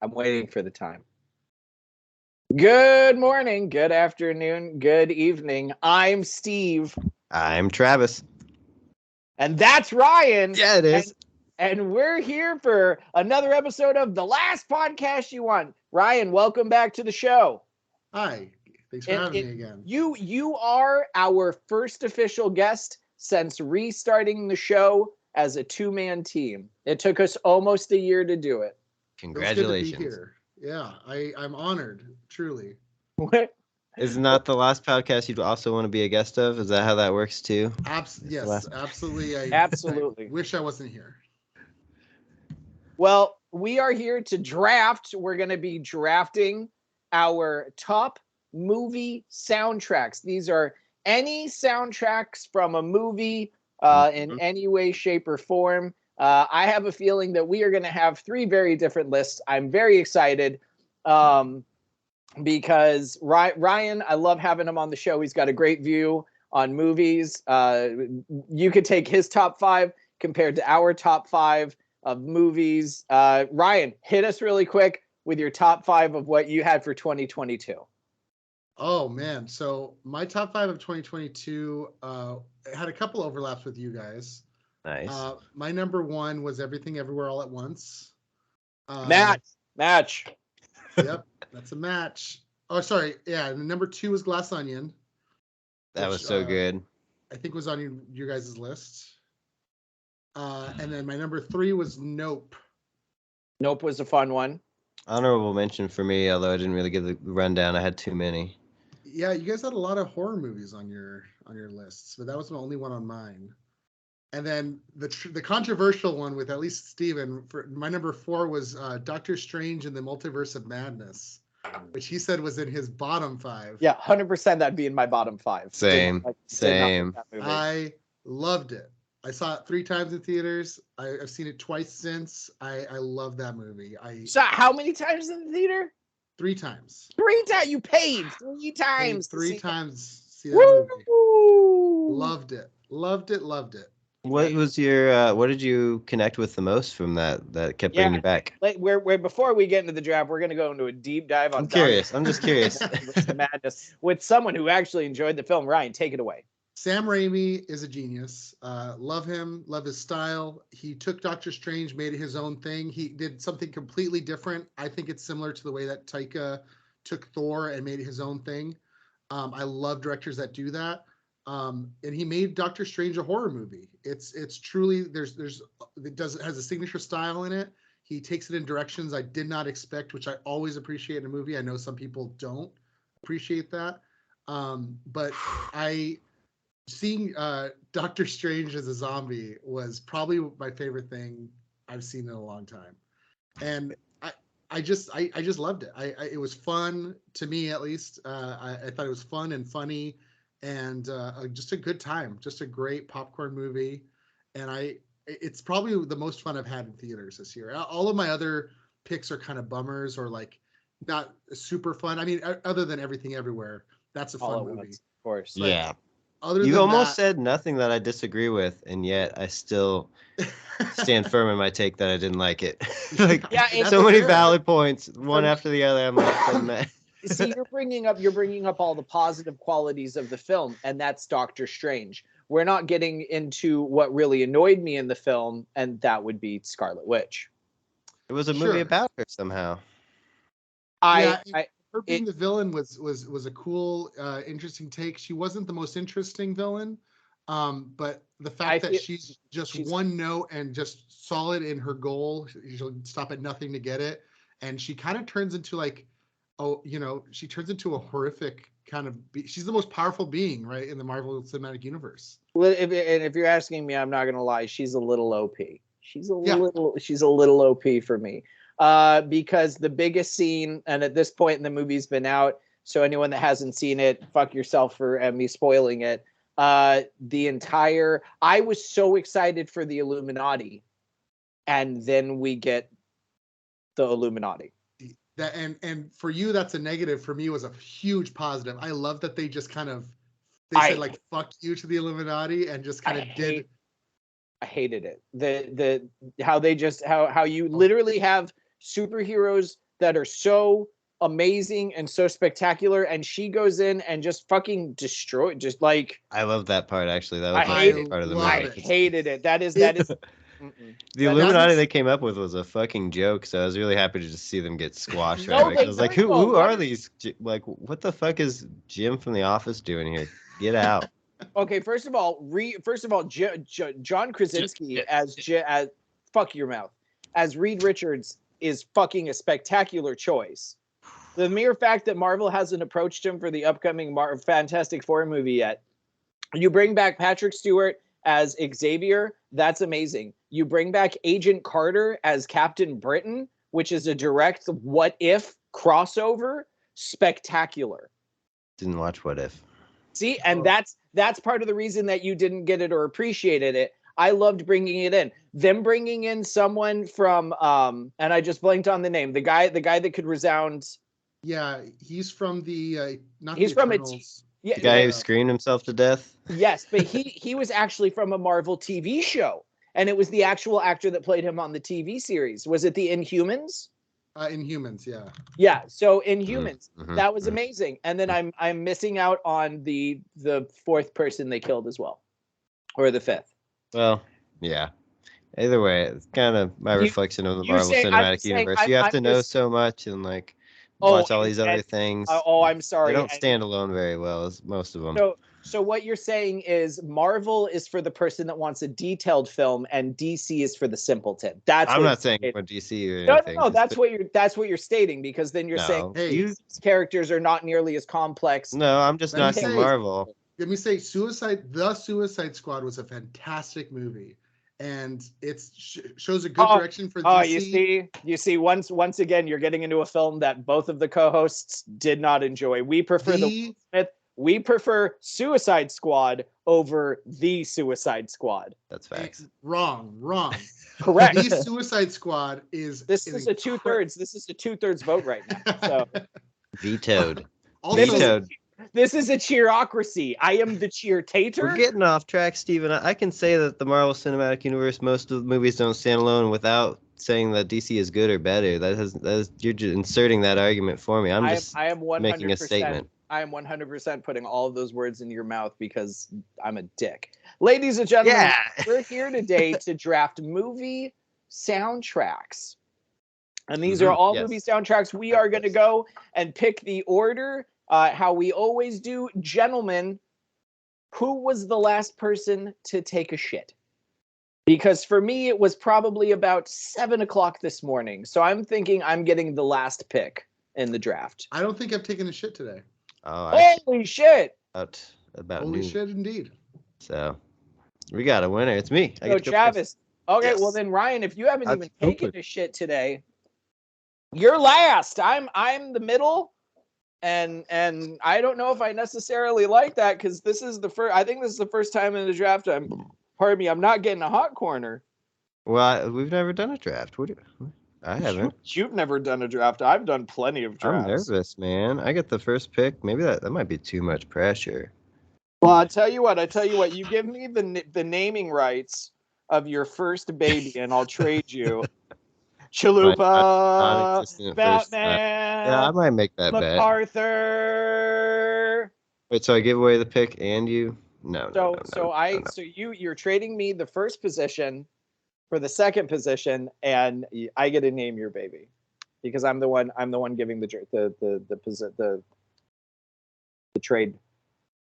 I'm waiting for the time. Good morning, good afternoon, good evening. I'm Steve. I'm Travis. And that's Ryan. Yeah, it is. And we're here for another episode of The Last Podcast You Want. Ryan, welcome back to the show. Hi. Thanks for having me again. You are our first official guest since restarting the show as a two-man team. It took us almost a year to do it. Congratulations. It's good to be here. Yeah, I'm honored, truly. Isn't that the last podcast you'd also want to be a guest of? Is that how that works too? Yes, absolutely. Absolutely. I wish I wasn't here. Well, we are here to draft. We're going to be drafting our top movie soundtracks. These are any soundtracks from a movie in any way, shape, or form. I have a feeling that we are going to have three very different lists. I'm very excited because Ryan, I love having him on the show. He's got a great view on movies. You could take his top five compared to our top five of movies. Ryan, hit us really quick with your top five of what you had for 2022. Oh man, so my top five of 2022 had a couple overlaps with you guys. Nice. My number one was Everything Everywhere All at Once. Match. Yep, that's a match. Oh, sorry. Yeah, and number two was Glass Onion. That was so good. I think was on your guys' list. And then my number three was Nope. Nope was a fun one. Honorable mention for me, although I didn't really give the rundown. I had too many. Yeah, you guys had a lot of horror movies on your lists, but that was the only one on mine. And then the controversial one with at least Steven, for my number four was Doctor Strange in the Multiverse of Madness, which he said was in his bottom five. Yeah, 100% that'd be in my bottom five. Same. I loved it. I saw it 3 times in theaters. I've seen it twice since. I love that movie. So how many times in the theater? 3 times. 3 times. You paid 3 times. 3 times. See that movie. Loved it. What was your? What did you connect with the most from that kept bringing you back? Before we get into the draft, we're going to go into a deep dive on. I'm curious. I'm just curious. Madness with someone who actually enjoyed the film. Ryan, take it away. Sam Raimi is a genius. Love him. Love his style. He took Doctor Strange, made it his own thing. He did something completely different. I think it's similar to the way that Taika took Thor and made it his own thing. I love directors that do that. And he made Doctor Strange a horror movie. It's truly has a signature style in it. He takes it in directions I did not expect, which I always appreciate in a movie. I know some people don't appreciate that. But seeing Doctor Strange as a zombie was probably my favorite thing I've seen in a long time. And I just loved it. It was fun to me, at least. I thought it was fun and funny. And just a good time, just a great popcorn movie. And it's probably the most fun I've had in theaters this year. All of my other picks are kind of bummers or like not super fun. I mean, other than Everything Everywhere, that's a fun movie. Of course. But yeah. You almost said nothing that I disagree with, and yet I still stand firm in my take that I didn't like it. So many valid points, one after the other. I'm like, see, you're bringing up all the positive qualities of the film, and that's Doctor Strange. We're not getting into what really annoyed me in the film, and that would be Scarlet Witch. It was a movie about her somehow. Her being the villain was a cool, interesting take. She wasn't the most interesting villain, but the fact that she's one note and just solid in her goal, she'll stop at nothing to get it, and she kind of turns into she turns into a horrific kind of. She's the most powerful being, right, in the Marvel Cinematic Universe. Well, if you're asking me, I'm not gonna lie. She's a little OP. She's a little OP for me. Because the biggest scene, and at this point in the movie's been out, so anyone that hasn't seen it, fuck yourself for me spoiling it. I was so excited for the Illuminati, and then we get the Illuminati. That and for you that's a negative. For me, it was a huge positive. I love that they just kind of said like fuck you to the Illuminati and just kind of did. I hated it. How you literally have superheroes that are so amazing and so spectacular, and she goes in and just fucking destroy, just like I love that part actually. That was my I favorite part of the movie. I hated it. That is The Illuminati they came up with was a fucking joke, so I was really happy to just see them get squashed right away. I was like, who are these? Like, what the fuck is Jim from The Office doing here? Get out. Okay, first of all, John Krasinski as fuck your mouth as Reed Richards is fucking a spectacular choice. The mere fact that Marvel hasn't approached him for the upcoming Fantastic Four movie yet. You bring back Patrick Stewart as Xavier, that's amazing. You bring back Agent Carter as Captain Britain, which is a direct What If crossover, spectacular. Didn't watch What If. See, and that's part of the reason that you didn't get it or appreciated it. I loved bringing it in. Them bringing in someone from and I just blanked on the name. The guy that could resound. Yeah, he's from the he's from a the guy who screamed himself to death. Yes, but he was actually from a Marvel TV show, and it was the actual actor that played him on the TV series. Was it the Inhumans? Inhumans, yeah. Yeah, so Inhumans, that was amazing. And then I'm missing out on the fourth person they killed as well, or the fifth. Well, yeah. Either way, it's kind of my reflection of the Marvel Cinematic Universe. You have to know so much and like watch all these other things. I'm sorry. They don't stand alone very well, as most of them. So what you're saying is Marvel is for the person that wants a detailed film, and DC is for the simpleton. I'm not saying for DC or anything. No. That's what you're stating, because then you're saying these characters are not nearly as complex. No, I'm just knocking Marvel. Let me say, The Suicide Squad was a fantastic movie, and it shows a good direction for DC. You see, once again, you're getting into a film that both of the co-hosts did not enjoy. We prefer We prefer Suicide Squad over The Suicide Squad. That's facts. Wrong. Correct. The Suicide Squad is. This is a 2/3. This is a 2/3 vote right now. So vetoed. Vetoed. This is a cheerocracy. I am the cheer-tater. We're getting off track, Steven. I can say that the Marvel Cinematic Universe, most of the movies don't stand alone without saying that DC is good or better. You're just inserting that argument for me. I am making a statement. I am 100% putting all of those words in your mouth because I'm a dick. Ladies and gentlemen, we're here today to draft movie soundtracks. And these are all movie soundtracks. We are going to go and pick the order, how we always do. Gentlemen, who was the last person to take a shit? Because for me, it was probably about 7 o'clock this morning. So I'm thinking I'm getting the last pick in the draft. I don't think I've taken a shit today. Holy shit! About Holy noon. shit, indeed. So we got a winner. It's me. So Travis. Okay, well then Ryan, if you haven't even taken a shit today, you're last. I'm the middle, and I don't know if I necessarily like that, because this is the first. I think this is the first time in the draft I'm not getting a hot corner. Well, we've never done a draft. I haven't. You've never done a draft. I've done plenty of drafts. I'm nervous, man. I get the first pick. Maybe that might be too much pressure. Well, I tell you what. You give me the naming rights of your first baby, and I'll trade you. Chalupa, Batman. Yeah, I might make that bet. MacArthur. Wait, so I give away the pick and you? No. So you're trading me the first position for the second position, and I get to name your baby because I'm the one giving the trade.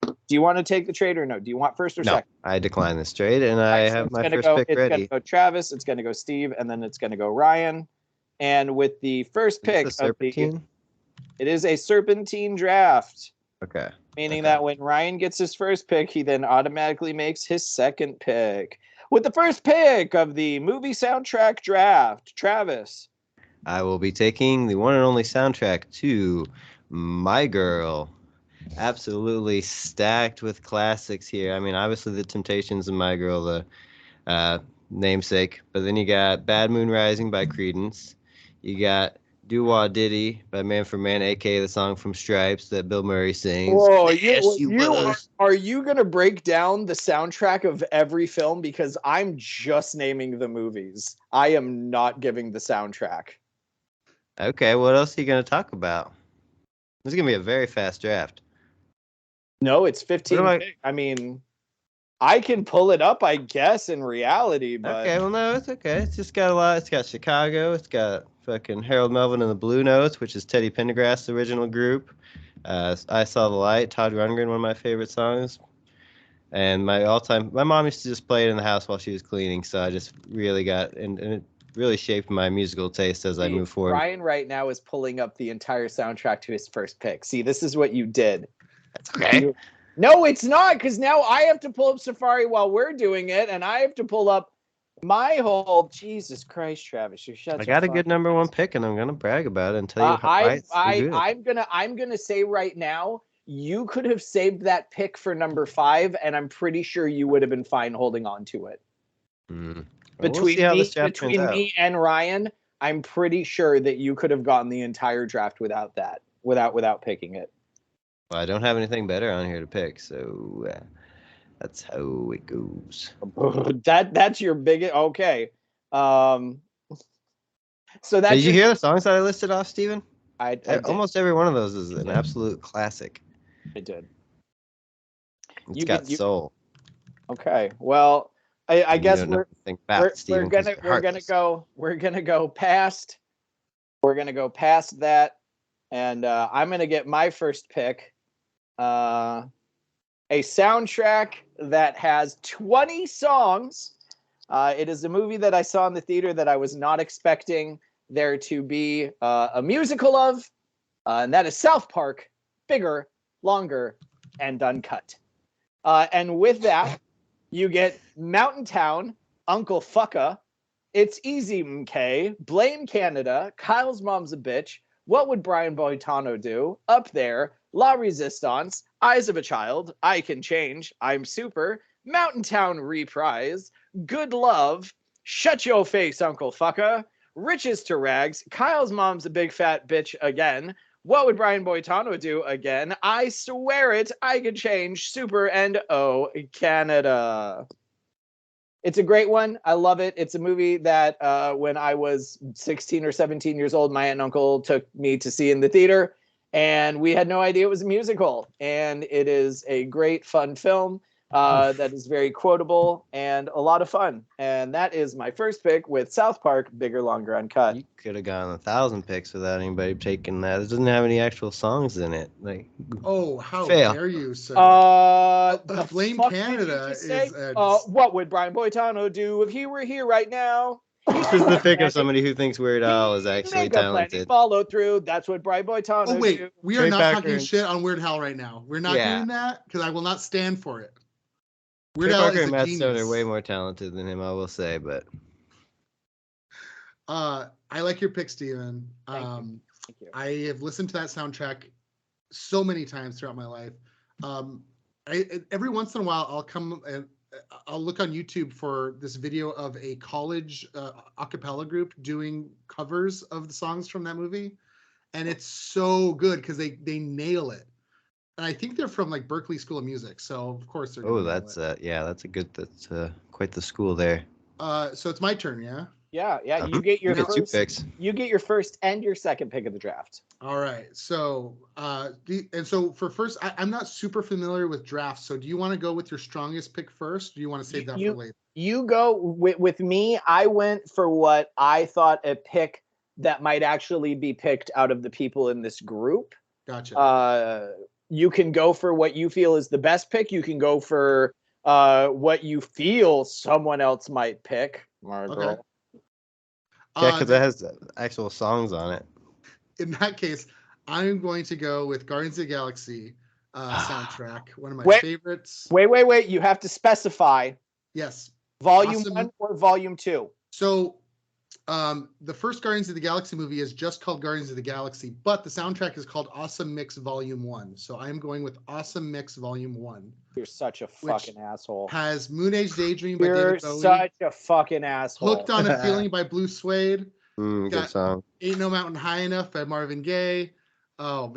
Do you want to take the trade or no? Do you want first or second? I decline this trade, and I have my first pick ready. It's going to go Travis, it's going to go Steve, and then it's going to go Ryan. And with the first pick it is a serpentine draft. Okay. Meaning that when Ryan gets his first pick, he then automatically makes his second pick. With the first pick of the movie soundtrack draft, Travis. I will be taking the one and only soundtrack to My Girl. Absolutely stacked with classics here. I mean, obviously The Temptations and My Girl, the namesake. But then you got Bad Moon Rising by Creedence. You got Do Wah Diddy by Man for Man, a.k.a. the song from Stripes that Bill Murray sings. Whoa, are you going to break down the soundtrack of every film? Because I'm just naming the movies. I am not giving the soundtrack. Okay, what else are you going to talk about? This is going to be a very fast draft. No, it's What 15 am I- pick. I mean, I can pull it up, I guess, in reality, but Okay, well, no, it's okay. It's just got a lot. It's got Chicago. It's got fucking Harold Melvin and the Blue Notes, which is Teddy Pendergrass's original group. I Saw the Light, Todd Rundgren, one of my favorite songs. And my mom used to just play it in the house while she was cleaning, so I just really and it really shaped my musical taste as I move forward. Ryan right now is pulling up the entire soundtrack to his first pick. See, this is what you did. That's okay. No, it's not, because now I have to pull up Safari while we're doing it, and I have to pull up my whole. Jesus Christ, Travis, you're such. I got a good number one pick, and I'm gonna brag about it and tell you why it's so good. I'm gonna say right now, you could have saved that pick for number 5, and I'm pretty sure you would have been fine holding on to it. Well, Between we'll see me and Ryan, I'm pretty sure that you could have gotten the entire draft without that, without picking it. Well, I don't have anything better on here to pick, so that's how it goes. That's your biggest. Okay. So that's. Did you hear the songs that I listed off, Steven? I did. Almost every one of those is an absolute classic. I did. It's got soul. Okay. Well, I guess we're gonna go past that, and I'm gonna get my first pick. A soundtrack that has 20 songs. It is a movie that I saw in the theater that I was not expecting there to be a musical of, and that is South Park, Bigger, Longer, and Uncut. And with that, you get Mountain Town, Uncle Fucka, It's Easy MK, Blame Canada, Kyle's Mom's a Bitch, What Would Brian Boitano Do, Up There, La Resistance, Eyes of a Child, I Can Change, I'm Super, Mountain Town Reprise, Good Love, Shut Your Face, Uncle Fucka, Riches to Rags, Kyle's Mom's a Big Fat Bitch Again, What Would Brian Boitano Do Again, I Swear It, I Can Change, Super, and Oh, Canada. It's a great one. I love it. It's a movie that when I was 16 or 17 years old, my aunt and uncle took me to see in the theater, and we had no idea it was a musical. And it is a great, fun film that is very quotable and a lot of fun. And that is my first pick with South Park, Bigger, Longer, Uncut. You could have gotten 1,000 picks without anybody taking that. It doesn't have any actual songs in it. Like, oh, how fail. dare you, sir? The Blame Canada is. What would Brian Boitano do if he were here right now? This is the pick of somebody who thinks Weird Al is actually talented. Follow through. That's what Brian Boitano. Oh wait, do. We are not talking shit on Weird Al right now. We're not doing that because I will not stand for it. Weird Al is a Matt genius. Stone are way more talented than him, I will say, but. I like your pick, Steven. Thank you. I have listened to that soundtrack so many times throughout my life. Every once in a while, I'll come and I'll look on YouTube for this video of a college a cappella group doing covers of the songs from that movie, and it's so good because they nail it. And I think they're from like Berklee School of Music, so of course they're. Oh, that's that's quite the school there. So it's my turn, yeah. Yeah. You get your two picks. You get your first and your second pick of the draft. All right. So, so for first, I'm not super familiar with drafts. So, do you want to go with your strongest pick first? Or do you want to save that for later? You go with me. I went for what I thought a pick that might actually be picked out of the people in this group. Gotcha. You can go for what you feel is the best pick. You can go for what you feel someone else might pick. Okay. Yeah, because it has actual songs on it. In that case, I'm going to go with Guardians of the Galaxy soundtrack. One of my favorites. Wait. You have to specify. Yes. Volume 1 or Volume 2? So the first Guardians of the Galaxy movie is just called Guardians of the Galaxy, but the soundtrack is called Awesome Mix Volume 1. So I'm going with Awesome Mix Volume 1. You're such a fucking asshole. Has Moon Age Daydream by David Bowie. You're such a fucking asshole. Hooked on a Feeling by Blue Suede. Good song. Ain't No Mountain High Enough by Marvin Gaye. Oh,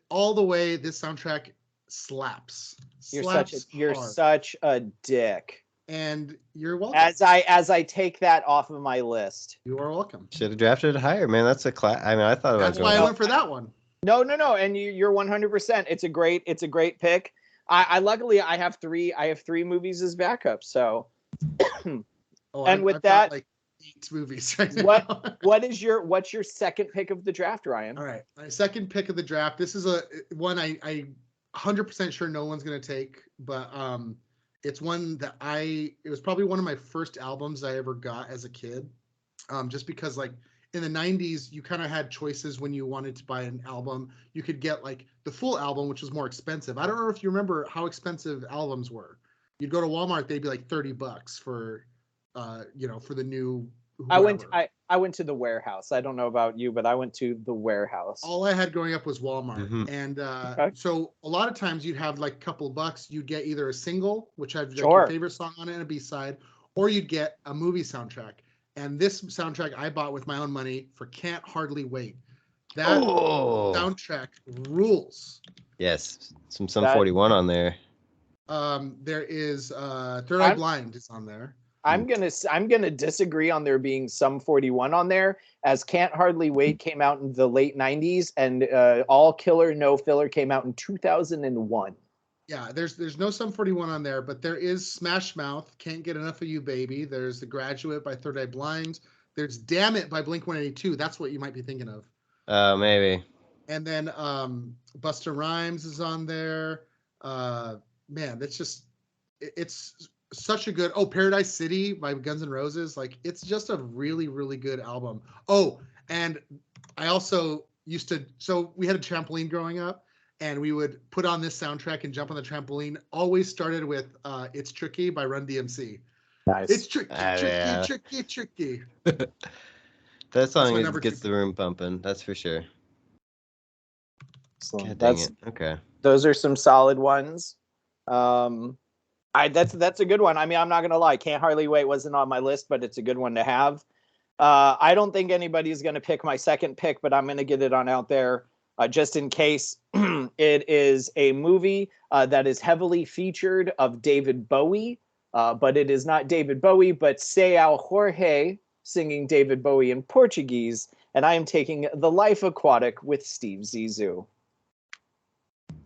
all the way, this soundtrack slaps. You're such a dick. And you're welcome. As I take that off of my list. You are welcome. Should have drafted it higher, man. That's a class. I mean, I thought about That's why I went for that one. No. And you're 100%. It's a great pick. I luckily I have three movies as backup. So I've got like 8 movies right now. what's your second pick of the draft, Ryan? All right. My second pick of the draft. This is a one I 100% sure no one's going to take, but it's one that it was probably one of my first albums I ever got as a kid. Just because like in the 90s, you kind of had choices when you wanted to buy an album. You could get like the full album, which was more expensive. I don't know if you remember how expensive albums were. You'd go to Walmart, they'd be like $30 for, for the new. Whoever. I went to the warehouse. I don't know about you, but I went to the warehouse. All I had growing up was Walmart. Mm-hmm. And so a lot of times you'd have like a couple of bucks. You'd get either a single, which had like your favorite song on it and a B-side, or you'd get a movie soundtrack. And this soundtrack I bought with my own money for Can't Hardly Wait. That soundtrack rules. Yes, some 41 on there. There is Third Eye Blind is on there. I'm gonna disagree on there being some 41 on there, as Can't Hardly Wait came out in the late 90s and All Killer No Filler came out in 2001. Yeah, there's no Sum 41 on there, but there is Smash Mouth, Can't Get Enough of You Baby. There's The Graduate by Third Eye Blind. There's Damn It by Blink-182. That's what you might be thinking of. Maybe. And then Busta Rhymes is on there. Man, it's such a good. Paradise City by Guns N' Roses. Like, it's just a really, really good album. Oh, and I also used to. So we had a trampoline growing up, and we would put on this soundtrack and jump on the trampoline. Always started with "It's Tricky" by Run DMC. Nice. It's tricky, tricky. That song gets the room pumping. That's for sure. So God dang it. Okay. Those are some solid ones. That's a good one. I mean, I'm not gonna lie, Can't Hardly Wait wasn't on my list, but it's a good one to have. I don't think anybody's gonna pick my second pick, but I'm gonna get it on out there just in case. It is a movie that is heavily featured of David Bowie, but it is not David Bowie, but Seu Jorge singing David Bowie in Portuguese, and I am taking The Life Aquatic with Steve Zissou.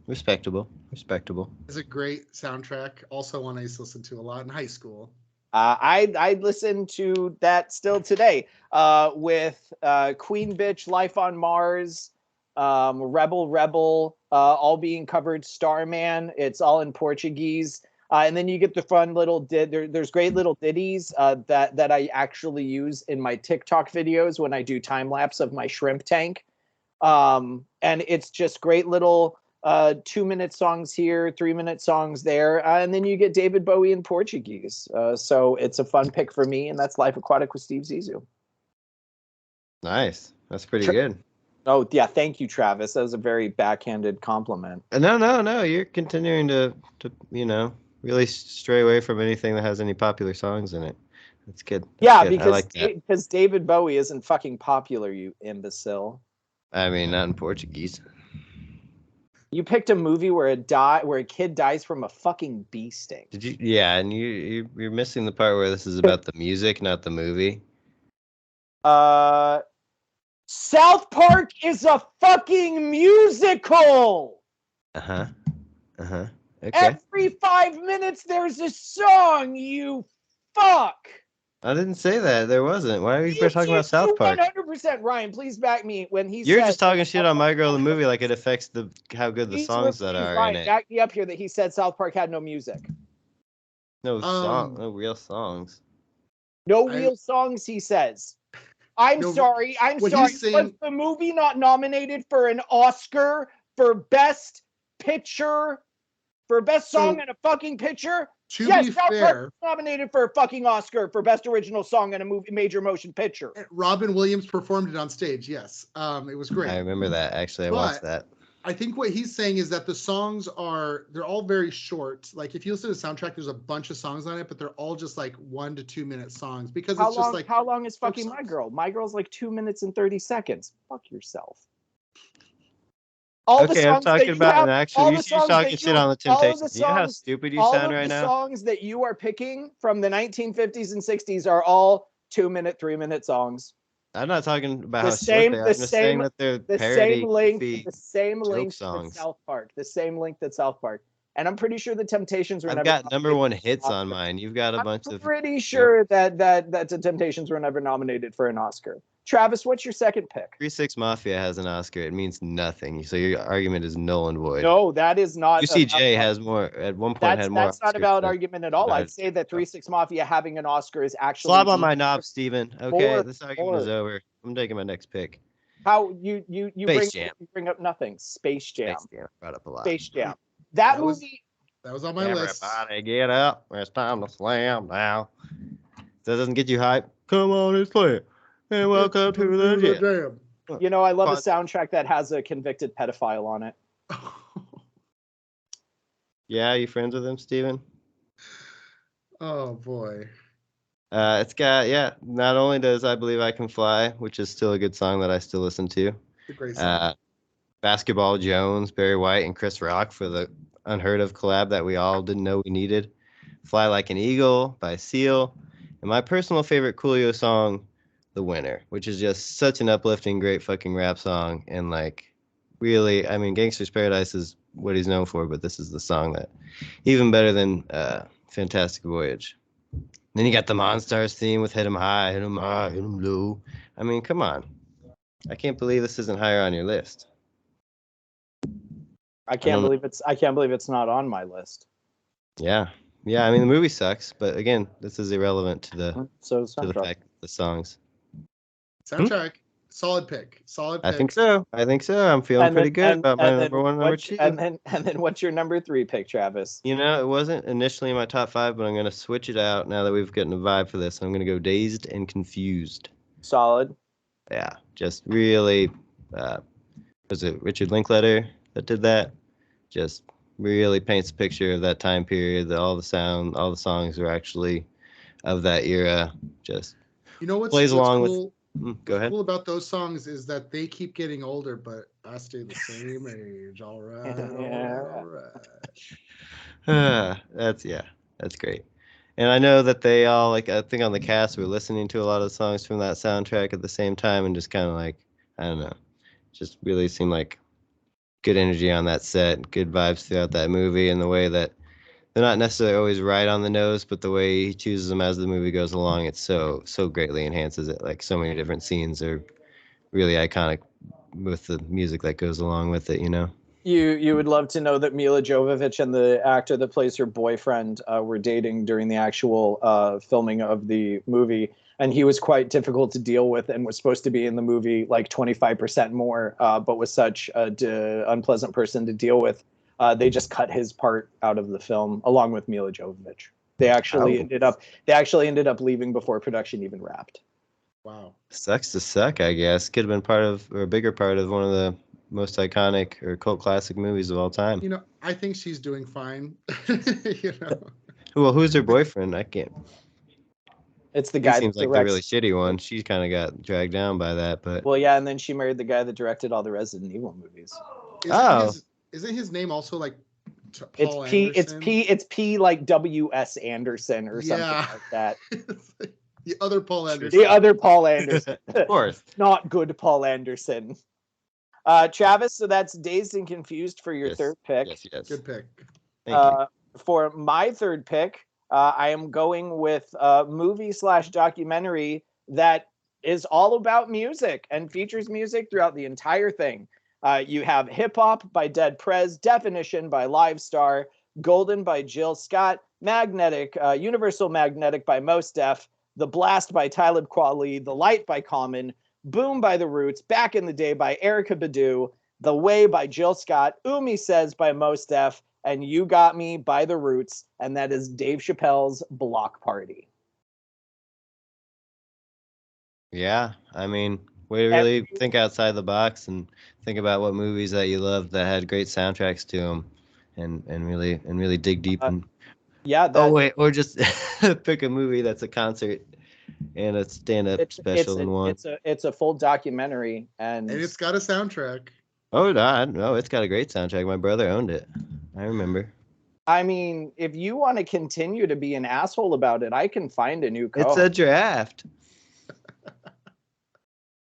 Respectable. It's a great soundtrack. Also one I used to listen to a lot in high school. I listen to that still today with Queen Bitch, Life on Mars, Rebel, all being covered, Starman. It's all in Portuguese. And then you get the fun little there's great little ditties that I actually use in my TikTok videos when I do time lapse of my shrimp tank. And it's just great little 2-minute songs here, 3-minute songs there, and then you get David Bowie in Portuguese. So it's a fun pick for me, and that's Life Aquatic with Steve Zissou. Nice. That's pretty good. Oh yeah, thank you, Travis. That was a very backhanded compliment. No. You're continuing to really stray away from anything that has any popular songs in it. That's good. Because David Bowie isn't fucking popular, you imbecile. I mean, not in Portuguese. You picked a movie where a kid dies from a fucking bee sting. Did you? Yeah, and you're missing the part where this is about the music, not the movie. South Park is a fucking musical. Okay. Every 5 minutes there's a song, you fuck. I didn't say that. There wasn't. Why are you talking about South Park? 100%, Ryan. Please back me when he. You're just talking shit on My Girl the movie like it affects how good the songs that are Ryan, in it. back me up here that he said South Park had no music. No real songs. No real songs, he says. I'm sorry. Was the movie not nominated for an Oscar for Best Picture, for Best Song and a fucking Picture? Yes, South Park was nominated for a fucking Oscar for Best Original Song in a major motion picture. Robin Williams performed it on stage. Yes, it was great. I remember that. Actually, I watched that. I think what he's saying is that the songs they're all very short. Like if you listen to the soundtrack, there's a bunch of songs on it, but they're all just like 1 to 2 minute songs because it's just like. How long is fucking My Girl? My Girl's like 2 minutes and 30 seconds. Fuck yourself. All the Okay, I'm songs that talking you about an have, actual. all You the see, you're songs talking that shit you, on the all of the Temptations. You know how songs, stupid you all sound of right the now? songs that you are picking from the 1950s and 60s are all 2-minute, 3-minute songs. I'm not talking about The how short they same, are. the I'm just saying same, that they're the same parody, length, goofy the same joke length that songs. South Park, the same length that South Park. And I'm pretty sure the Temptations were I've never got number nominated one for an hits on Oscar. mine. You've got a I'm bunch of. pretty sure that the Temptations were never nominated for an Oscar. Travis, what's your second pick? 3-6 Mafia has an Oscar. It means nothing. So your argument is null and void. No, that is not. UCJ has more. At one point, had more. That's not a Oscars valid than argument at all. I'd say that United 3-6 Mafia having an Oscar is actually Slob on my knob, Steven. Okay, More- this argument is more. over. I'm taking my next pick. How you Space Jam. bring up nothing. Space Jam. Space Jam brought up a lot. Space Jam. That was- movie. That was on my list. Everybody get up. It's time to slam now. That doesn't get you hype. Come on and slam. And welcome to the gym. jam. You know, I love a soundtrack that has a convicted pedophile on it. Yeah, you friends with him, Steven? Oh boy. It's got, not only does I Believe I Can Fly, which is still a good song that I still listen to. It's a great song. Basketball Jones, Barry White, and Chris Rock for the unheard of collab that we all didn't know we needed. Fly Like an Eagle by Seal. And my personal favorite Coolio song, The Winner, which is just such an uplifting, great fucking rap song. And like, really, I mean, Gangster's Paradise is what he's known for, but this is the song that even better than Fantastic Voyage. Then you got the Monstars theme with Hit 'em High, Hit 'em High, Hit 'em Low. I mean, come on. I can't believe this isn't higher on your list. I can't believe it's not on my list. Yeah. I mean, the movie sucks, but again, this is irrelevant to the fact of the songs. Soundtrack, solid pick. I think so. I'm feeling pretty good about my number one, number two. And then what's your number 3 pick, Travis? You know, it wasn't initially in my top 5, but I'm gonna switch it out now that we've gotten a vibe for this. I'm gonna go Dazed and Confused. Solid. Yeah, just really. Was it Richard Linklater that did that? Just really paints a picture of that time period. That all the songs were actually of that era. Just plays along cool? with. Go ahead. What's cool about those songs is that they keep getting older, but I stay the same age. All right. That's great. And I know that they all, like, I think on the cast were listening to a lot of songs from that soundtrack at the same time and just kind of like, I don't know, just really seemed like good energy on that set, good vibes throughout that movie, and the way that they're not necessarily always right on the nose, but the way he chooses them as the movie goes along, it so greatly enhances it. Like, so many different scenes are really iconic with the music that goes along with it, you know? You would love to know that Mila Jovovich and the actor that plays her boyfriend were dating during the actual filming of the movie, and he was quite difficult to deal with and was supposed to be in the movie like 25% more, but was such an unpleasant person to deal with. They just cut his part out of the film along with Mila Jovovich. They actually ended up leaving before production even wrapped. Wow. Sucks to suck, I guess. Could have been part of, or a bigger part of, one of the most iconic or cult classic movies of all time. You know, I think she's doing fine. Well, who's her boyfriend? I can't. It's the guy. He seems like the really shitty one. She kind of got dragged down by that, but. Well, yeah, and then she married the guy that directed all the Resident Evil movies. Isn't his name also like Paul Anderson? It's P like W.S. Anderson or something like that. The other Paul Anderson. The other Paul Anderson. Of course. Not good Paul Anderson. Travis, so that's Dazed and Confused for your third pick. Yes. Good pick. Thank you. For my third pick, I am going with a movie/documentary that is all about music and features music throughout the entire thing. You have Hip Hop by Dead Prez, Definition by Live Star, Golden by Jill Scott, Magnetic, Universal Magnetic by Mos Def, The Blast by Talib Kweli, The Light by Common, Boom by The Roots, Back in the Day by Erykah Badu, The Way by Jill Scott, Umi Says by Mos Def, and You Got Me by The Roots, and that is Dave Chappelle's Block Party. Yeah, I mean, way to really think outside the box and think about what movies that you loved that had great soundtracks to them, and really dig deep. Or just pick a movie that's a concert and a stand-up special in one. It's a full documentary, and it's got a soundtrack. Oh no, it's got a great soundtrack. My brother owned it. I remember. I mean, if you want to continue to be an asshole about it, I can find a new It's a draft.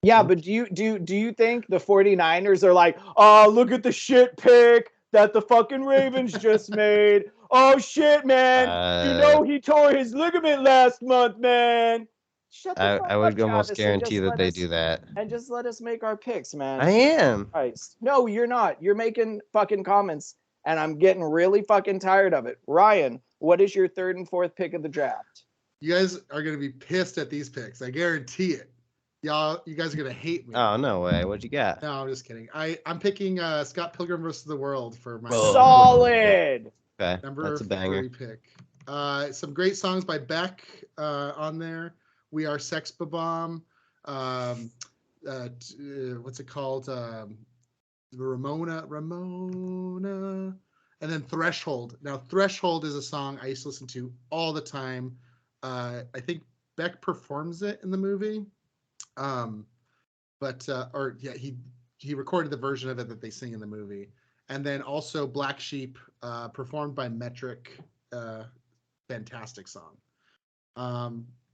Yeah, but do you think the 49ers are like, oh, look at the shit pick that the fucking Ravens just made? Oh shit, man. You know he tore his ligament last month, man. Shut the fuck I up, would almost Travis, guarantee that they do that. And just let us make our picks, man. I am. Christ. No, you're not. You're making fucking comments, and I'm getting really fucking tired of it. Ryan, what is your third and fourth pick of the draft? You guys are gonna be pissed at these picks. I guarantee it. You guys are gonna hate me. Oh no way! What'd you got? No, I'm just kidding. I'm picking Scott Pilgrim vs. the World for my solid. Okay, number that's a banger. 3 pick. Some great songs by Beck on there. We Are Sex Bomb. What's it called? Ramona, and then Threshold. Now, Threshold is a song I used to listen to all the time. I think Beck performs it in the movie. He recorded the version of it that they sing in the movie. And then also Black Sheep, performed by Metric. Fantastic song.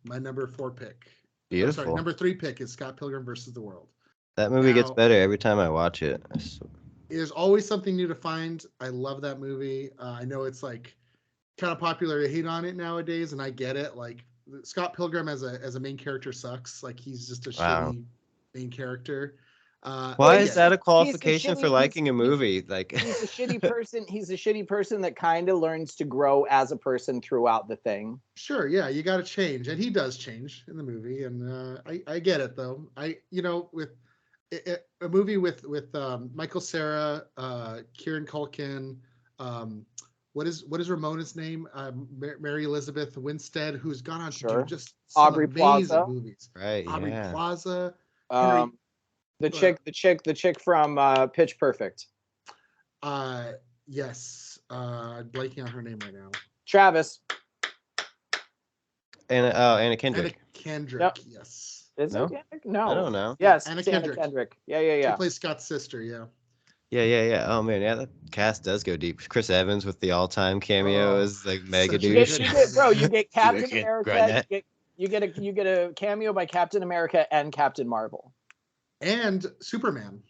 My number 4 pick. Beautiful. Sorry, number 3 pick is Scott Pilgrim versus the World. That movie gets better every time I watch it. There's always something new to find. I love that movie. I know it's like kind of popular to hate on it nowadays, and I get it. Like Scott Pilgrim as a main character sucks. Like he's just a shitty main character. Why is that a qualification for liking a movie? Like he's a shitty person. He's a shitty person that kind of learns to grow as a person throughout the thing. Sure, yeah, you got to change, and he does change in the movie, and I get it though. With a movie with Michael Cera, Kieran Culkin, what is Ramona's name? Mary Elizabeth Winstead, who's gone on to do just some Aubrey amazing Plaza. movies. Right. Aubrey Plaza. The chick from Pitch Perfect. Yes. Blanking on her name right now. Travis. Anna Kendrick. Anna Kendrick. Yep. Yes. Is it Kendrick? No. I don't know. Yes, Anna Kendrick. Yeah. She plays Scott's sister. Yeah. Yeah. Oh man, yeah, the cast does go deep. Chris Evans with the all-time cameo is like mega dude. You get Captain America. You get a cameo by Captain America and Captain Marvel. And Superman.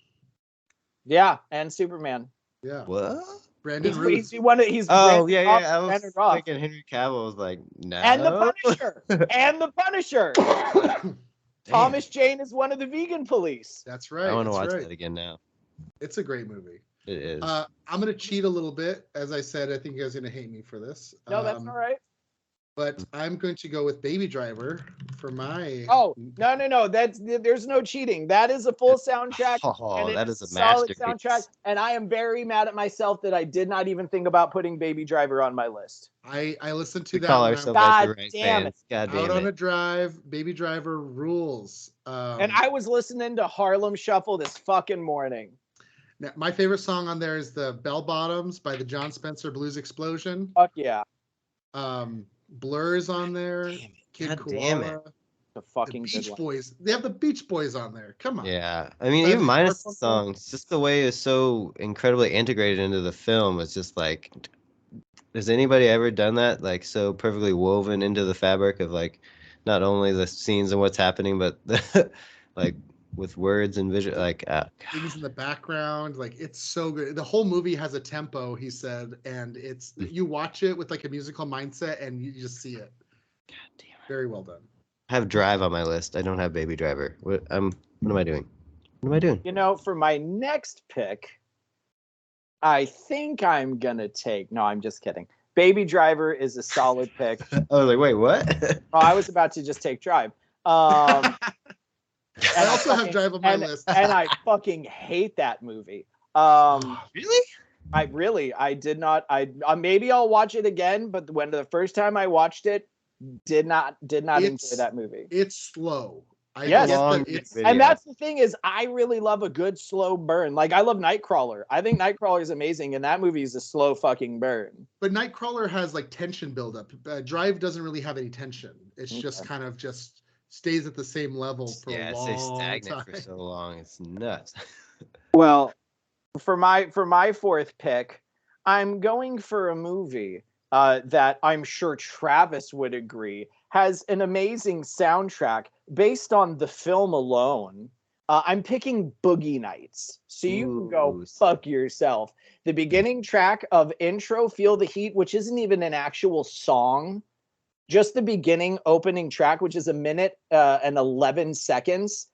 Yeah, and Superman. Yeah. What? Brandon Roos. I was thinking Henry Cavill was like, no. And the Punisher. Thomas Jane is one of the vegan police. That's right. I want to watch that again now. It's a great movie. It is. I'm going to cheat a little bit. As I said, I think you guys are going to hate me for this. No, that's all right. But I'm going to go with Baby Driver for my... Oh, no. There's no cheating. That is a full soundtrack. And that is a solid masterpiece. soundtrack. And I am very mad at myself that I did not even think about putting Baby Driver on my list. I listened to that. Call ourselves like the right damn fans. God Out damn on it. a Drive, Baby Driver rules. And I was listening to Harlem Shuffle this fucking morning. Now, my favorite song on there is the Bell Bottoms by the John Spencer Blues Explosion. Fuck yeah. Blur's on there. Kid Koala. The fucking Beach Boys. They have the Beach Boys on there. Come on. Yeah. I mean, even minus the songs, just the way it's so incredibly integrated into the film. It's just like, has anybody ever done that? Like so perfectly woven into the fabric of like, not only the scenes and what's happening, but the, like with words and visual, like things in the background. Like it's so good. The whole movie has a tempo, he said, and it's you watch it with like a musical mindset and you just see it. God damn it. Very well done. I have Drive on my list. I don't have Baby Driver. What am I doing? What am I doing? You know, for my next pick, I think I'm gonna take. No, I'm just kidding. Baby Driver is a solid pick. I was like, wait, what? I was about to just take Drive. I also have Drive on my list. And I fucking hate that movie. Really? I did not. Maybe I'll watch it again, but when the first time I watched it, did not enjoy that movie. It's slow. And that's the thing is, I really love a good slow burn. Like I love Nightcrawler. I think Nightcrawler is amazing, and that movie is a slow fucking burn. But Nightcrawler has like tension buildup. Drive doesn't really have any tension. It's just kind of just stays at the same level for a long time. Yeah, it stays stagnant for so long. It's nuts. Well, For my fourth pick, I'm going for a movie that I'm sure Travis would agree has an amazing soundtrack based on the film alone. I'm picking Boogie Nights. So you can go Ooh, fuck yourself. The beginning track of Intro Feel the Heat, which isn't even an actual song, just the beginning opening track, which is a minute and 11 seconds,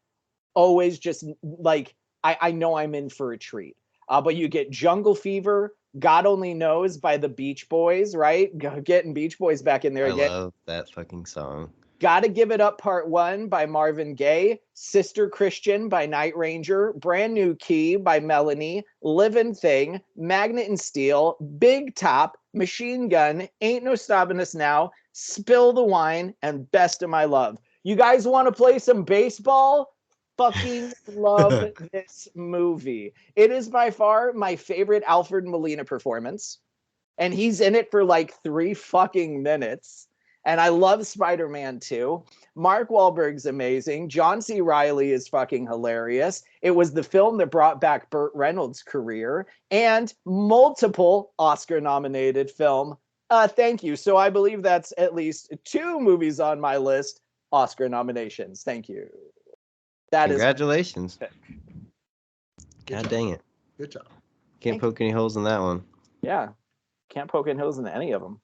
always just like I know I'm in for a treat. But you get Jungle Fever, God Only Knows by the Beach Boys, right? Getting Beach Boys back in there I again. love that fucking song. Gotta Give It Up Part 1 by Marvin Gaye, Sister Christian by Night Ranger, Brand New Key by Melanie, Livin' Thing, Magnet and Steel, Big Top, Machine Gun, Ain't No Stopping Us Now, Spill the Wine, and Best of My Love. You guys want to play some baseball? Fucking love this movie. It is by far my favorite Alfred Molina performance, and he's in it for like 3 fucking minutes. And I love Spider-Man 2. Mark Wahlberg's amazing. John C. Reilly is fucking hilarious. It was the film that brought back Burt Reynolds' career and multiple Oscar-nominated film. Thank you. So I believe that's at least 2 movies on my list, Oscar nominations. Thank you. That Congratulations. is God dang it. Good job. Can't poke any holes in that one. Yeah. Can't poke in holes into any of them.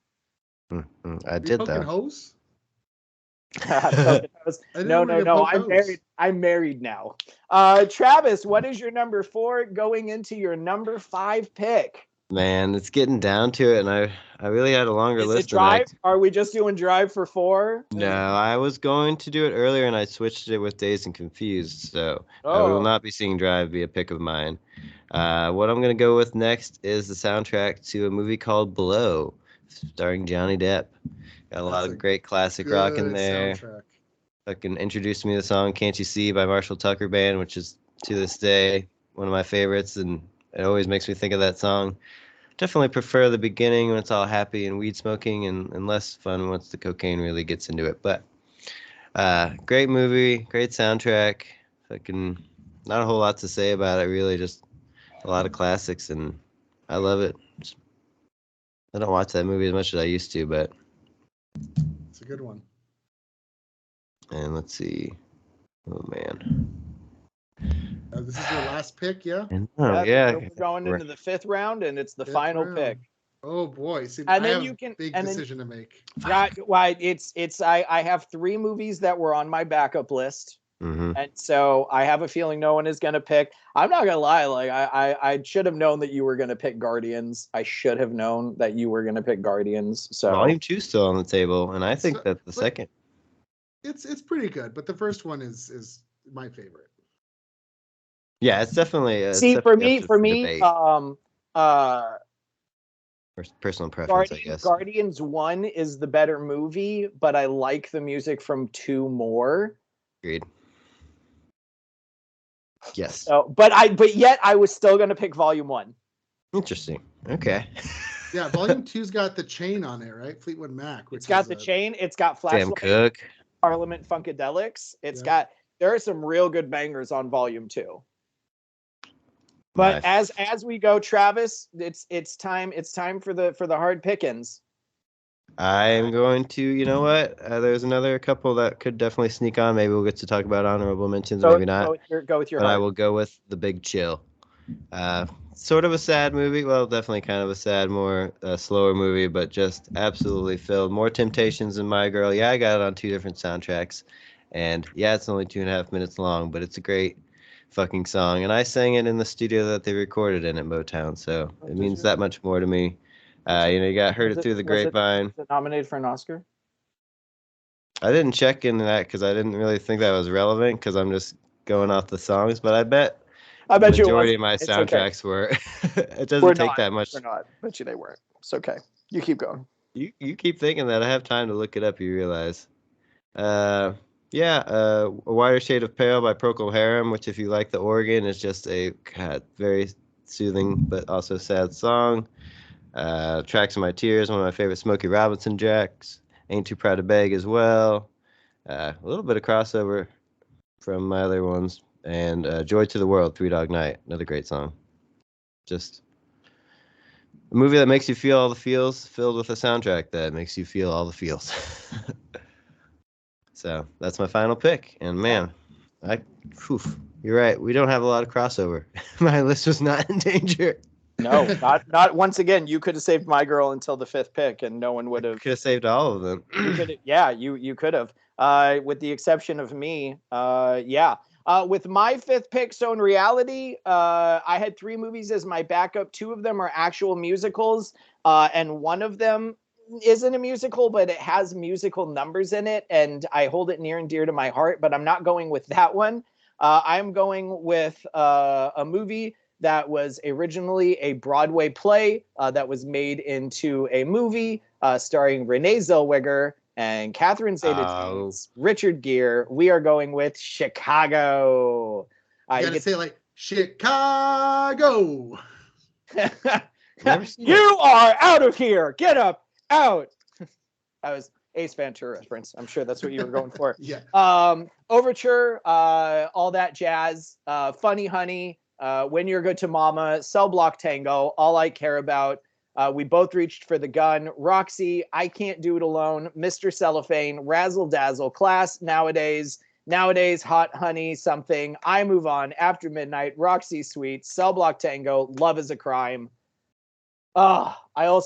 I You did poking though. hose? No. I'm married now. Travis, what is your number 4 going into your number 5 pick? Man, it's getting down to it, and I really had a longer Is list it than I. Drive? Are we just doing Drive for 4? No, I was going to do it earlier, and I switched it with Dazed and Confused, so I will not be seeing Drive be a pick of mine. What I'm going to go with next is the soundtrack to a movie called Blow, starring Johnny Depp. Got a lot of great classic rock in there. Soundtrack. Fucking introduced me to the song Can't You See by Marshall Tucker Band, which is to this day one of my favorites, and it always makes me think of that song. Definitely prefer the beginning when it's all happy and weed smoking, and less fun once the cocaine really gets into it. But great movie, great soundtrack. Fucking not a whole lot to say about it, really. Just a lot of classics, and I love it. I don't watch that movie as much as I used to, but It's a good one. and let's see. Oh man. This is your last pick, yeah? Yeah. We're going into the 5th round, and it's the final pick. Oh boy! See, And I then have you can big and decision to make. Yeah, why it's I have 3 movies that were on my backup list. And so I have a feeling no one is going to pick. I'm not going to lie. Like I should have known that you were going to pick Guardians. I should have known that you were going to pick Guardians. So Volume 2 still on the table, and I think that the second. It's pretty good, but the first one is my favorite. Yeah, it's definitely. See, for me, debate. Personal preference, I guess. Guardians 1 is the better movie, but I like the music from 2 more. Agreed. Yes. So, but yet I was still going to pick Volume 1. Interesting. Okay. Yeah, Volume 2's got the chain on it, right? Fleetwood Mac. It's got the chain. It's got Sam Cooke. Parliament Funkadelics. It's got. There are some real good bangers on Volume 2. But as we go, Travis, it's time for the hard pickings. I am going to, you know what? There's another couple that could definitely sneak on. Maybe we'll get to talk about honorable mentions, maybe not. Go with your but heart. I will go with The Big Chill. Sort of a sad movie. Well, definitely kind of a sad, more slower movie, but just absolutely filled. More temptations than My Girl. Yeah, I got it on 2 different soundtracks. And yeah, it's only 2.5 minutes long, but it's a great fucking song. And I sang it in the studio that they recorded in at Motown, so it means that much more to me. You heard it through the grapevine. Was it nominated for an Oscar? I didn't check into that because I didn't really think that was relevant because I'm just going off the songs. But I bet the majority of my soundtracks were. It doesn't take that much. We're not. Bet you they weren't. It's okay. You keep going. You keep thinking that. I have time to look it up. You realize. A Wider Shade of Pale by Procol Harum, which if you like the organ is just a very soothing but also sad song. Tracks of My Tears, one of my favorite Smokey Robinson tracks. Ain't Too Proud to Beg as well. A little bit of crossover from my other ones. And Joy to the World, 3 Dog Night, another great song. Just a movie that makes you feel all the feels, filled with a soundtrack that makes you feel all the feels. So that's my final pick. And man, you're right. We don't have a lot of crossover. My list was not in danger. No, not once again. You could have saved My Girl until the 5th pick, and no one would have. Could have saved all of them. You could have. With the exception of me. With my 5th pick, so in reality, I had 3 movies as my backup. 2 of them are actual musicals, and one of them isn't a musical, but it has musical numbers in it, and I hold it near and dear to my heart. But I'm not going with that one. I'm going with a movie that was originally a Broadway play that was made into a movie starring Renee Zellweger and Catherine Zeta-Jones, Richard Gere. We are going with Chicago. You gotta say like Chicago. You are out of here. Get up, out. That was Ace Ventura reference. I'm sure that's what you were going for. Yeah. Overture, all that jazz. Funny Honey. When You're Good to Mama, Cell Block Tango, All I Care About. We both reached for the gun. Roxy, I Can't Do It Alone. Mr. Cellophane, Razzle Dazzle, Class, Nowadays, Hot Honey, Something, I Move On, After Midnight, Roxy Sweet, Cell Block Tango, Love Is a Crime. I'm not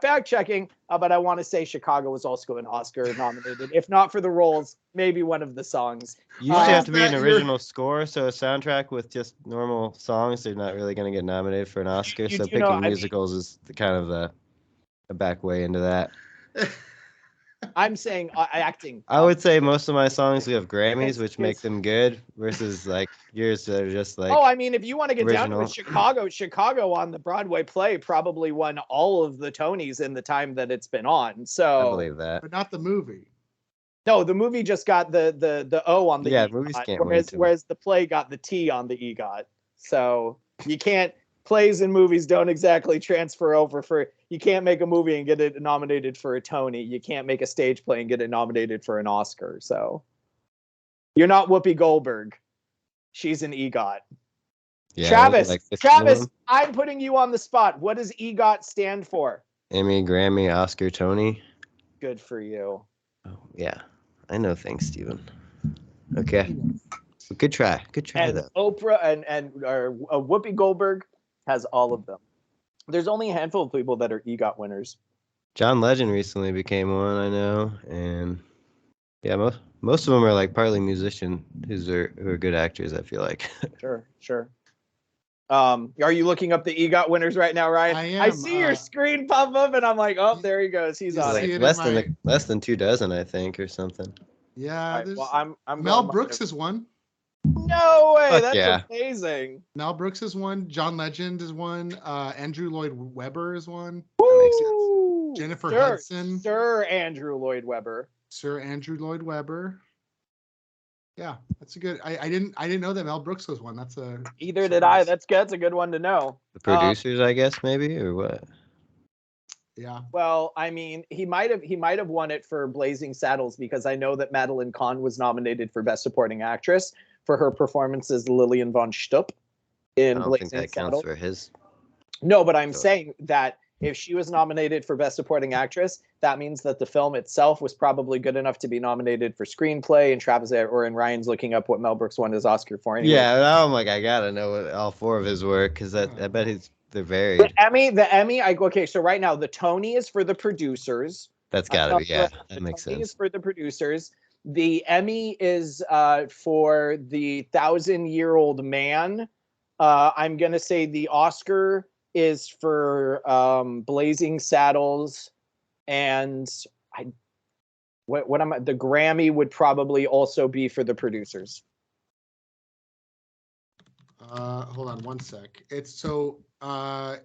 fact checking, but I want to say Chicago was also an Oscar nominated. If not for the roles, maybe one of the songs. You usually have to be an original score, so a soundtrack with just normal songs, they're not really going to get nominated for an Oscar. So picking musicals is kind of a back way into that. I'm saying acting. I would say most of my songs we have Grammys, which make them good, versus like yours that are just like. Oh, I mean, if you want to get original. down to it, Chicago on the Broadway play probably won all of the Tonys in the time that it's been on. So I believe that, but not the movie. No, the movie just got the O on the EGOT, movies can't whereas the play got the T on the EGOT. So you can't. Plays and movies don't exactly transfer over you can't make a movie and get it nominated for a Tony. You can't make a stage play and get it nominated for an Oscar. So you're not Whoopi Goldberg. She's an EGOT. Yeah, Travis, I'm putting you on the spot. What does EGOT stand for? Emmy, Grammy, Oscar, Tony. Good for you. Oh, yeah. I know things, Steven. Okay. Good try. And though. Oprah and Whoopi Goldberg has all of them. There's only a handful of people that are EGOT winners. John Legend recently became one, I know, and yeah, most of them are like partly musicians who are good actors, I feel like. Sure. Are you looking up the EGOT winners right now, Ryan? I am. I see your screen pop up, and I'm like, oh, there he goes. He's on it. Less than 2 dozen, I think, or something. Yeah. Right, well, I'm Mel Brooks is one. No way. That's amazing. Mel Brooks is one. John Legend is one. Andrew Lloyd Webber is one. That makes sense. Jennifer Hudson. Sir Andrew Lloyd Webber. Yeah, that's a good. I didn't know that Mel Brooks was one. Either did I. That's a good one to know. The producers, I guess, maybe, or what? Yeah. Well, I mean, he might have won it for Blazing Saddles, because I know that Madeline Kahn was nominated for Best Supporting Actress for her performance as Lillian von Stupp in Blazing Saddles. I don't think that counts for his. No, but I'm saying that if she was nominated for Best Supporting Actress, that means that the film itself was probably good enough to be nominated for screenplay. And Travis and Ryan's looking up what Mel Brooks won his Oscar for. Anyway. Yeah, I'm like, I gotta know what all 4 of his work, because I bet they're varied. The Emmy. Okay, so right now the Tony is for the producers. That's gotta be, yeah. That makes sense. The Tony is for the producers. The Emmy is for the 1,000-Year-Old Man. I'm gonna say the Oscar is for Blazing Saddles, and the Grammy would probably also be for the producers. Hold on one sec.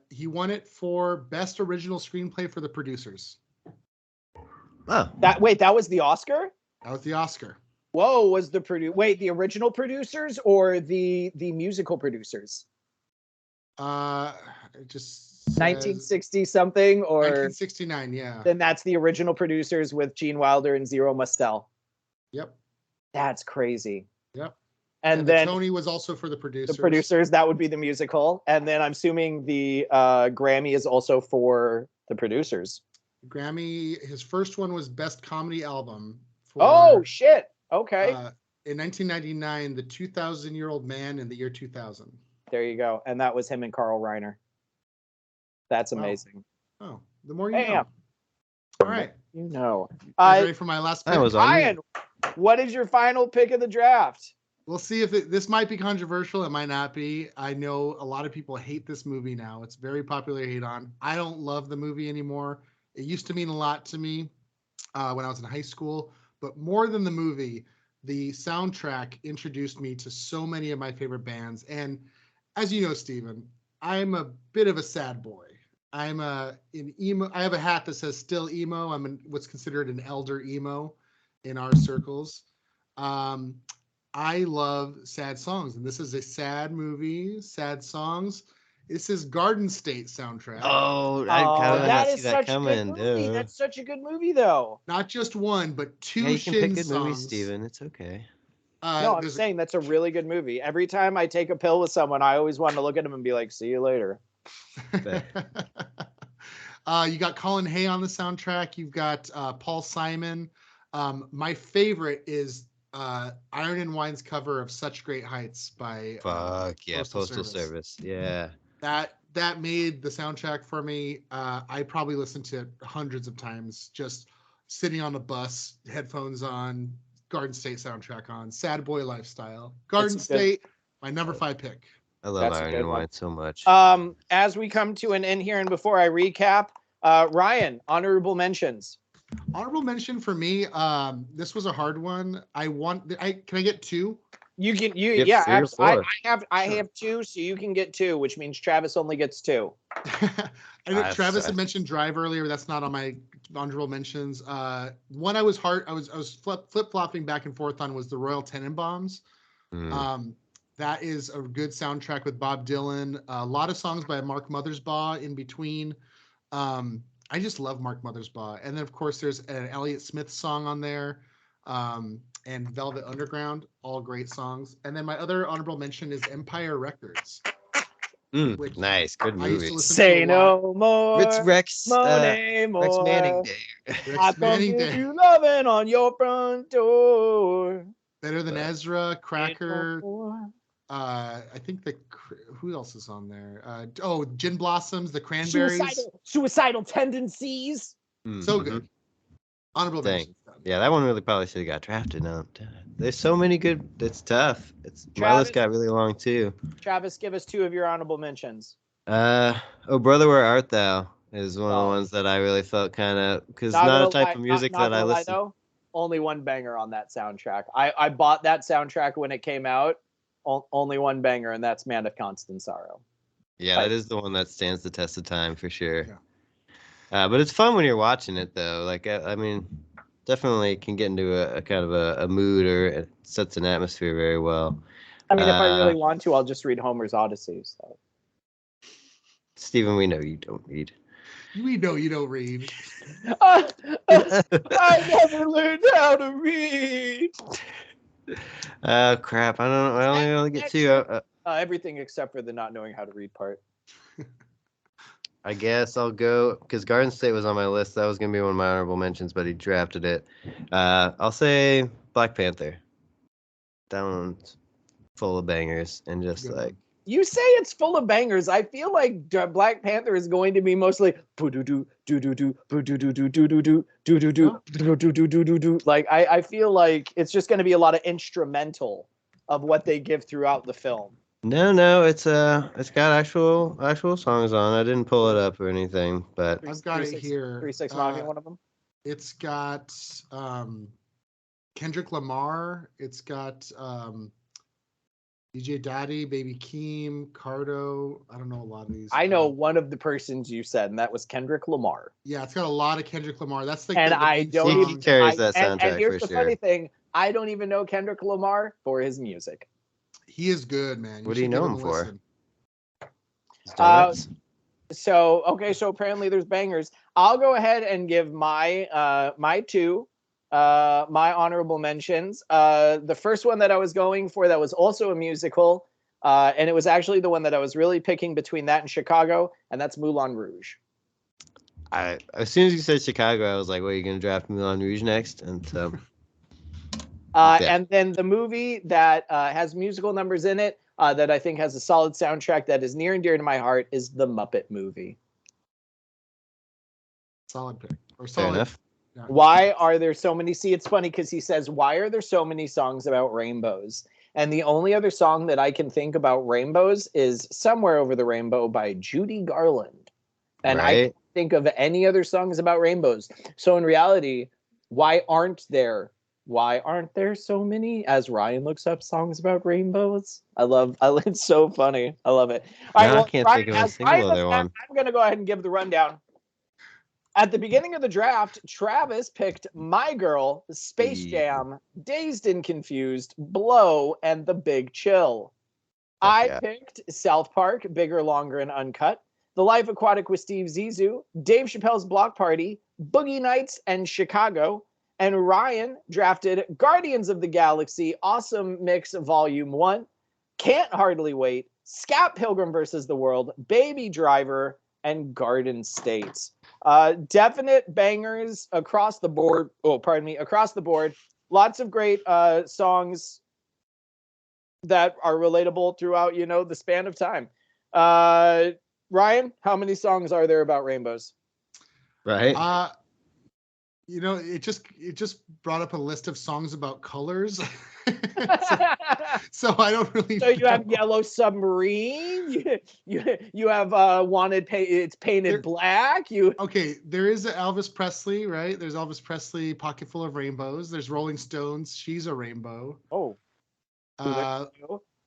He won it for Best Original Screenplay for the producers. Oh. That was the Oscar? That was the Oscar. Whoa, was the the original producers or the musical producers? Just 1960 something or 1969, yeah. Then that's the original producers with Gene Wilder and Zero Mostel. Yep. That's crazy. Yep. And the then Tony was also for the producers. the producers, that would be the musical. And then I'm assuming the Grammy is also for the producers. Grammy, his first one was Best Comedy Album. Oh, shit. Okay. In 1999, The 2,000-Year-Old Man in the year 2000. There you go. And that was him and Carl Reiner. That's amazing. Wow. Oh, the more you know. All right. You know. Ready for my last pick? That was on Ryan, what is your final pick of the draft? We'll see if this might be controversial. It might not be. I know a lot of people hate this movie now. It's very popular to hate on. I don't love the movie anymore. It used to mean a lot to me when I was in high school. But more than the movie, the soundtrack introduced me to so many of my favorite bands. And as you know, Steven, I'm a bit of a sad boy. I'm in emo. I have a hat that says still emo. I'm what's considered an elder emo in our circles. I love sad songs, and this is a sad movie, sad songs. This is Garden State soundtrack. Oh, I kind of that see is that such coming. a good movie. That's such a good movie, though. Not just one, but two Yeah, you can pick good songs. movies, Steven. It's okay. No, I'm saying that's a really good movie. Every time I take a pill with someone, I always want to look at him and be like, "See you later." You got Colin Hay on the soundtrack. You've got Paul Simon. My favorite is Iron and Wine's cover of "Such Great Heights" by Postal Service. Yeah. That made the soundtrack for me. I probably listened to it hundreds of times, just sitting on the bus, headphones on, Garden State soundtrack on, sad boy lifestyle. Garden State, my number 5 pick. I love Iron and Wine so much. As we come to an end here, and before I recap, Ryan, honorable mentions. Honorable mention for me. This was a hard one. Can I get 2? You can I have 2, so you can get 2, which means Travis only gets 2. I know Travis had mentioned Drive earlier. That's not on my honorable mentions. One I was flip-flopping back and forth on was the Royal Tenenbaums. That is a good soundtrack with Bob Dylan. A lot of songs by Mark Mothersbaugh in between. I just love Mark Mothersbaugh. And then, of course, there's an Elliott Smith song on there. And Velvet Underground, all great songs. And then my other honorable mention is Empire Records. Nice, good movie. Say no more. It's Rex Manning Day. I come give you loving on your front door. Better Than Ezra, Cracker. I think who else is on there? Gin Blossoms, The Cranberries. Suicidal Tendencies. So good. Honorable mention. Yeah, that one really probably should have got drafted. No, there's so many good. It's tough. My list got really long too. Travis, give us 2 of your honorable mentions. Oh Brother, Where Art Thou is one of the ones that I really felt kind of, because not a type of music that I listen to. Only one banger on that soundtrack. I bought that soundtrack when it came out. Only one banger, and that's Man of Constant Sorrow. Yeah, that is the one that stands the test of time for sure. Yeah. But it's fun when you're watching it, though. Like, I mean, definitely can get into a kind of a mood, or it sets an atmosphere very well. I mean, if I really want to, I'll just read Homer's Odyssey. So. Steven, we know you don't read. We know you don't read. I never learned how to read. Oh crap! I don't know. I only get 2. Everything except for the not knowing how to read part. I guess I'll go, because Garden State was on my list. That was gonna be one of my honorable mentions, but he drafted it. I'll say Black Panther. That one's full of bangers and just like. You say it's full of bangers. I feel like Black Panther is going to be mostly like I feel like it's just going to be a lot of instrumental of what they give throughout the film. No, it's got actual songs on. I didn't pull it up or anything, but I've got it here. 3 6 Mafia, one of them. It's got Kendrick Lamar. It's got DJ Daddy, Baby Keem, Cardo. I don't know a lot of these. I know one of the persons you said, and that was Kendrick Lamar. Yeah, it's got a lot of Kendrick Lamar. That's like he carries that soundtrack and here's for the sure. funny thing: I don't even know Kendrick Lamar for his music. He is good, man. What do you know him for? So apparently there's bangers. I'll go ahead and give my 2. My honorable mentions. The first one that I was going for that was also a musical, and it was actually the one that I was really picking between that and Chicago, and that's Moulin Rouge. As soon as you said Chicago, I was like, "Well, you're gonna draft Moulin Rouge next?" And so, And then the movie that has musical numbers in it that I think has a solid soundtrack that is near and dear to my heart is The Muppet Movie. Solid pick. Or fair solid. enough. Yeah. Why are there so many? See, it's funny because he says, why are there so many songs about rainbows? And the only other song that I can think about rainbows is Somewhere Over the Rainbow by Judy Garland. And I can't think of any other songs about rainbows. So in reality, why aren't there so many? As Ryan looks up songs about rainbows. It's so funny. I love it. All right, I can't Ryan, think of a as single Ryan other does one. that, I'm going to go ahead and give the rundown. At the beginning of the draft, Travis picked My Girl, Space Jam, Dazed and Confused, Blow, and The Big Chill. I picked South Park, Bigger, Longer, and Uncut, The Life Aquatic with Steve Zissou, Dave Chappelle's Block Party, Boogie Nights, and Chicago. And Ryan drafted Guardians of the Galaxy, Awesome Mix Volume 1, Can't Hardly Wait, Scat Pilgrim vs. the World, Baby Driver, and Garden States. Definite bangers across the board. Across the board. Lots of great songs that are relatable throughout, the span of time. Ryan, how many songs are there about rainbows? Right. It just brought up a list of songs about colors. so I don't really. So you have Yellow Submarine. You have Wanted. It's Painted Black. Okay? There is Elvis Presley, right? There's Elvis Presley, Pocket Full of Rainbows. There's Rolling Stones, She's a Rainbow. Oh.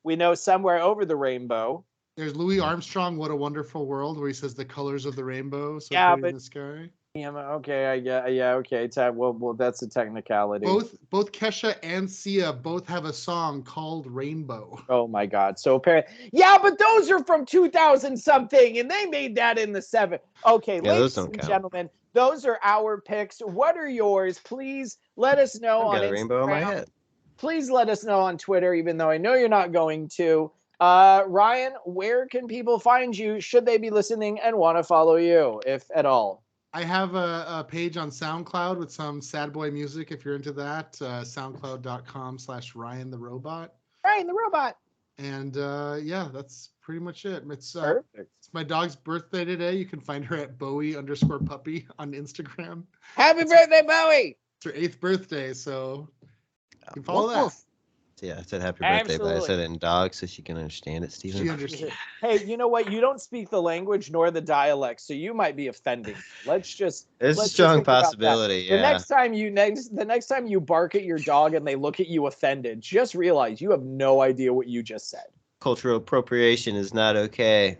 We know Somewhere Over the Rainbow. There's Louis Armstrong, What a Wonderful World, where he says the colors of the rainbow. So pretty in the sky. Yeah, okay, okay. Well, that's a technicality. Both Kesha and Sia both have a song called Rainbow. Oh my God! So apparently, yeah, but those are from 2000 something, and they made that in the 70s. Okay, ladies and gentlemen, those are our picks. What are yours? Please let us know on Instagram. Rainbow in my head. Please let us know on Twitter, even though I know you're not going to. Ryan, where can people find you? Should they be listening and want to follow you, if at all? I have a page on SoundCloud with some sad boy music if you're into that. SoundCloud.com/Ryan the Robot. Ryan the Robot. And that's pretty much it. It's perfect. It's my dog's birthday today. You can find her at Bowie_puppy on Instagram. Happy birthday, Bowie! It's her 8th birthday, so you can follow that. Yeah, I said happy birthday, but I said it in dog so she can understand it, Steven. She understands. Hey, you know what? You don't speak the language nor the dialect, so you might be offending. It's a strong possibility. Yeah. The next time you bark at your dog and they look at you offended, just realize you have no idea what you just said. Cultural appropriation is not okay.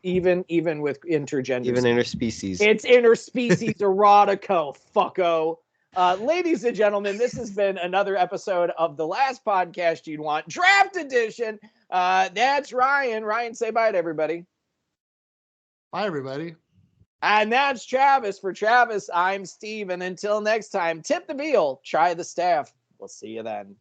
Even with intergender. Even interspecies. It's interspecies erotico, fucko. Ladies and gentlemen, this has been another episode of The Last Podcast You'd Want, Draft Edition. That's Ryan. Ryan, say bye to everybody. Bye, everybody. And that's Travis. For Travis, I'm Steve. And until next time, tip the veal, try the staff. We'll see you then.